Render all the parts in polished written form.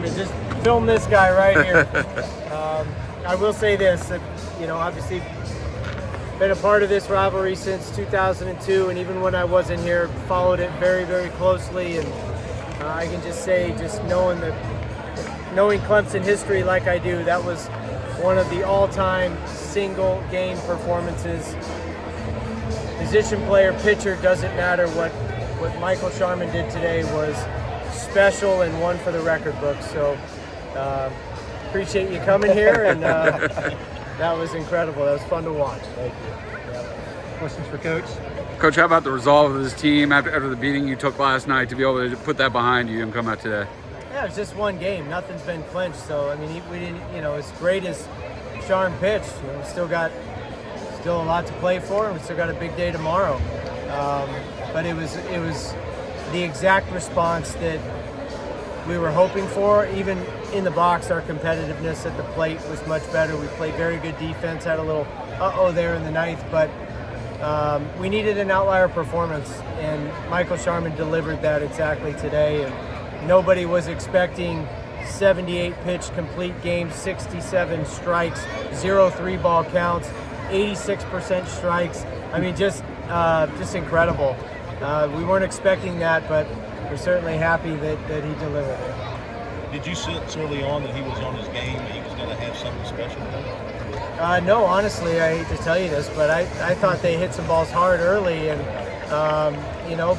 Just film this guy right here. I will say this, that, obviously been a part of this rivalry since 2002, and even when I wasn't here, followed it very, very closely. And I can just say, just knowing Clemson history like I do, that was one of the all-time single game performances. Position player, pitcher, doesn't matter. What Bakich Sharman did today was special and one for the record book. So appreciate you coming here, and that was incredible. That was fun to watch. Thank you. Questions for Coach? Coach, how about the resolve of this team after the beating you took last night to be able to put that behind you and come out today? Yeah, it's just one game. Nothing's been clinched. So, I mean, we didn't, as great as Sharn pitched, we still a lot to play for, and we still got a big day tomorrow. But it was the exact response that we were hoping for. Even in the box, our competitiveness at the plate was much better. We played very good defense, had a little there in the ninth, but we needed an outlier performance, and Bakich Sharman delivered that exactly today. And nobody was expecting 78 pitch complete games, 67 strikes, 0 3-ball counts, 86% strikes. I mean, just incredible. We weren't expecting that, but we're certainly happy that he delivered it. Did you sense early on that he was on his game, that he was going to have something special? No, honestly, I hate to tell you this, but I thought they hit some balls hard early, and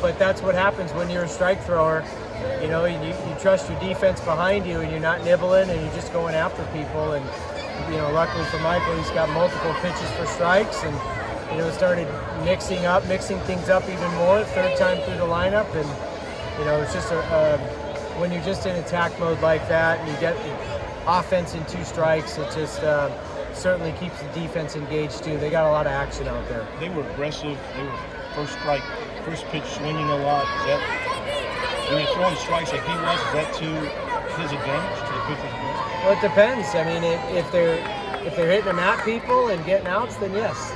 but that's what happens when you're a strike thrower. You trust your defense behind you, and you're not nibbling, and you're just going after people. And luckily for Michael, he's got multiple pitches for strikes, and started mixing things up even more. Third time through the lineup, and it's just when you're just in attack mode like that, and you get the offense in 2 strikes, it just certainly keeps the defense engaged too. They got a lot of action out there. They were aggressive. They were first pitch swinging a lot. Is that when you're throwing strikes like he was? Is that to his advantage, to the pitcher's advantage? Well, it depends. I mean, if they're hitting them at people and getting outs, then yes.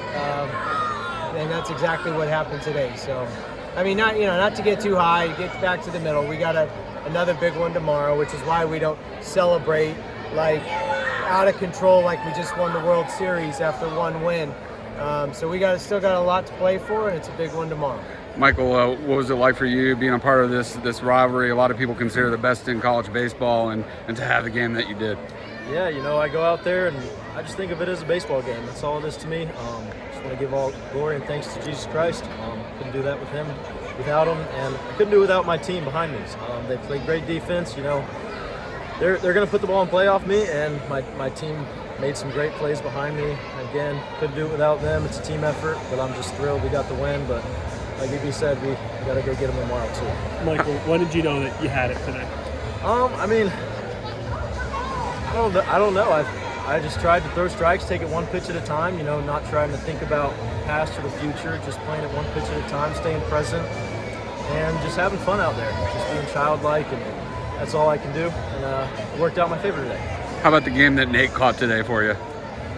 And that's exactly what happened today. So, I mean, not to get too high, get back to the middle. We got another big one tomorrow, which is why we don't celebrate like out of control like we just won the World Series after one win. So we still got a lot to play for, and it's a big one tomorrow. Michael, what was it like for you being a part of this rivalry? A lot of people consider the best in college baseball, and to have the game that you did. Yeah, I go out there and I just think of it as a baseball game. That's all it is to me. Just want to give all glory and thanks to Jesus Christ. Couldn't do that without him, and I couldn't do it without my team behind me. They played great defense. They're going to put the ball in play off me, and my team made some great plays behind me. Again, couldn't do it without them. It's a team effort, but I'm just thrilled we got the win. But like you said, we got to go get them tomorrow too. Michael, when did you know that you had it today? I mean, I don't know. I just tried to throw strikes, take it one pitch at a time, not trying to think about past or the future, just playing it one pitch at a time, staying present, and just having fun out there, just being childlike, and that's all I can do. And it worked out my favor today. How about the game that Nate caught today for you?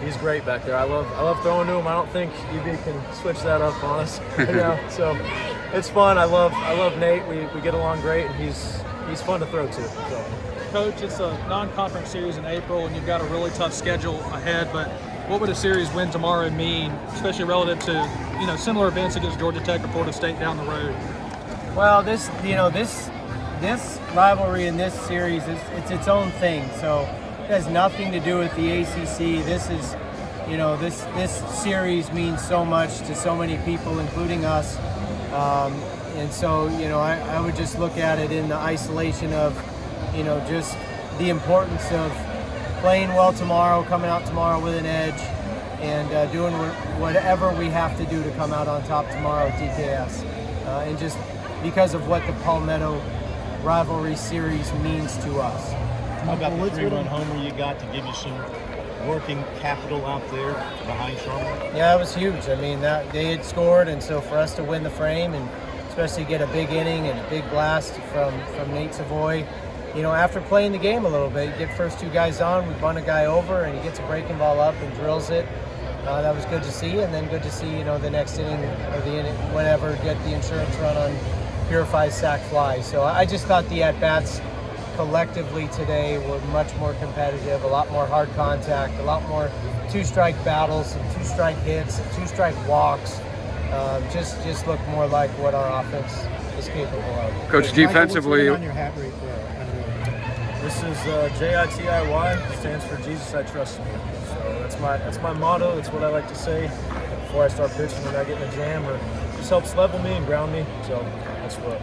He's great back there. I love throwing to him. I don't think UB can switch that up on us. So it's fun. I love Nate. We get along great, and he's fun to throw to. So. Coach, it's a non-conference series in April, and you've got a really tough schedule ahead, but what would a series win tomorrow mean, especially relative to similar events against Georgia Tech or Florida State down the road? Well, this rivalry in this series it's its own thing. So it has nothing to do with the ACC. This is, this series means so much to so many people, including us. And so, I would just look at it in the isolation of, just the importance of playing well tomorrow, coming out tomorrow with an edge, and doing whatever we have to do to come out on top tomorrow at DKS. And just because of what the Palmetto rivalry series means to us. How about the 3-run homer you got to give you some working capital out there behind Sharman? Yeah, it was huge. I mean, they had scored, and so for us to win the frame and especially get a big inning and a big blast from Nate Savoy, after playing the game a little bit, you get first 2 guys on, we bunt a guy over, and he gets a breaking ball up and drills it. That was good to see, and then good to see, the next inning or the inning, whenever, get the insurance run on Purify's sac fly. So I just thought the at-bats collectively today were much more competitive, a lot more hard contact, a lot more two-strike battles, some two-strike hits, some two-strike walks. Just look more like what our offense is capable of. Coach, defensively, on your hat right there. This is JITIY, stands for Jesus I Trust in You. So that's my motto. That's what I like to say before I start pitching when I get in a jam, or just helps level me and ground me. So that's what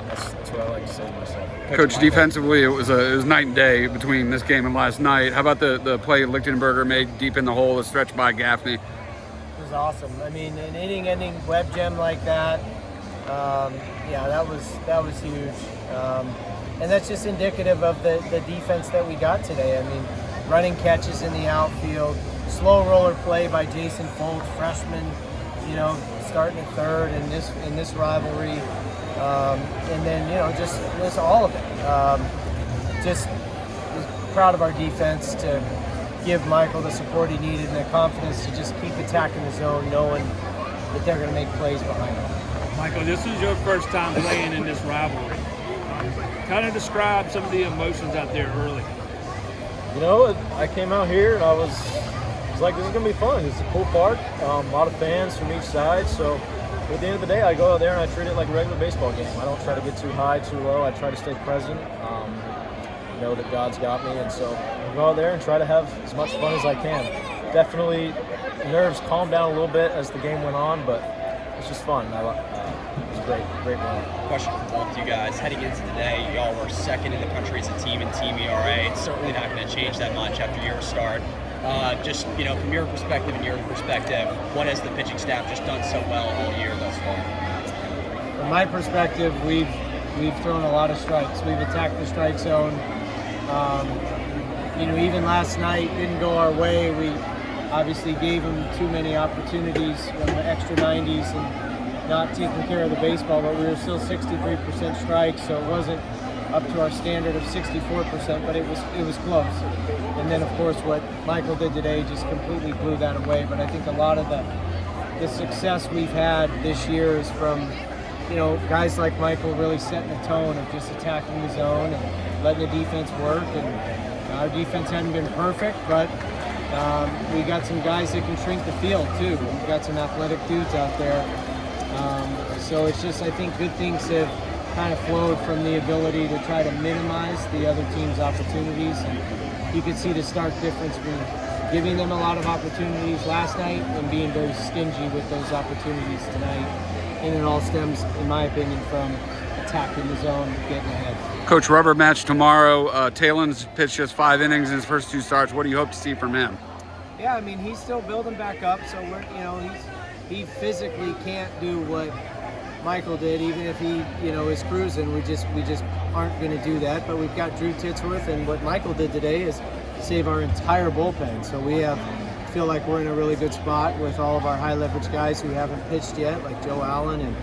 I like to say to myself. Coach, defensively, it was night and day between this game and last night. How about the play Lichtenberger made deep in the hole, the stretch by Gaffney? It was awesome. I mean, an inning-ending web gem like that, that was huge. And that's just indicative of the defense that we got today. I mean, running catches in the outfield, slow roller play by Jason Foltz, freshman, starting at third in this rivalry. And then, just all of it. Just was proud of our defense to give Michael the support he needed and the confidence to just keep attacking the zone, knowing that they're going to make plays behind him. Michael, this is your first time playing in this rivalry. Kind of describe some of the emotions out there early. I came out here and I was like, this is going to be fun. It's a cool park, a lot of fans from each side. So at the end of the day, I go out there and I treat it like a regular baseball game. I don't try to get too high, too low. I try to stay present, know that God's got me. And so I go out there and try to have as much fun as I can. Definitely nerves calmed down a little bit as the game went on, but it's just fun. It was a great moment. Question for both of you guys. Heading into today, y'all were second in the country as a team in team ERA. It's certainly not going to change that much after your start. From your perspective and your perspective, what has the pitching staff just done so well all year thus far? From my perspective, we've thrown a lot of strikes. We've attacked the strike zone. Even last night didn't go our way. We obviously gave them too many opportunities from the extra 90s and not taking care of the baseball, but we were still 63% strikes, so it wasn't up to our standard of 64%, but it was close. And then, of course, what Michael did today just completely blew that away. But I think a lot of the success we've had this year is from, guys like Michael really setting the tone of just attacking the zone and letting the defense work. And our defense hadn't been perfect, but we got some guys that can shrink the field too. We've got some athletic dudes out there. So it's just, I think good things have kind of flowed from the ability to try to minimize the other team's opportunities. And you could see the stark difference between giving them a lot of opportunities last night and being very stingy with those opportunities tonight. And it all stems, in my opinion, from attacking the zone, getting ahead. Coach, rubber match tomorrow. Talen's pitched just 5 innings in his first 2 starts. What do you hope to see from him? Yeah, I mean, he's still building back up, so he physically can't do what Michael did, even if he, is cruising. We just aren't going to do that. But we've got Drew Titsworth, and what Michael did today is save our entire bullpen. So we feel like we're in a really good spot with all of our high leverage guys who haven't pitched yet, like Joe Allen and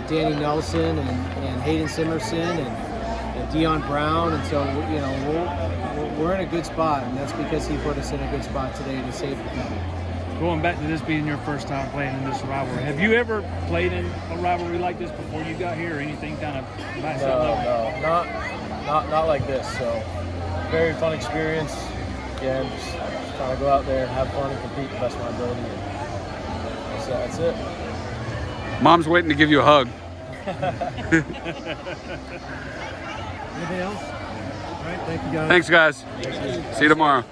Danny Nelson and Hayden Simerson and Dion Brown. And so we're in a good spot, and that's because he put us in a good spot today to save the game. Going back to this being your first time playing in this rivalry, have you ever played in a rivalry like this before you got here, or anything kind of about that level? No, not like this. So very fun experience. Again, just trying to go out there and have fun and compete the best of my ability. That's it. Mom's waiting to give you a hug. Anything else? All right, thank you guys. Thanks, guys. See you tomorrow.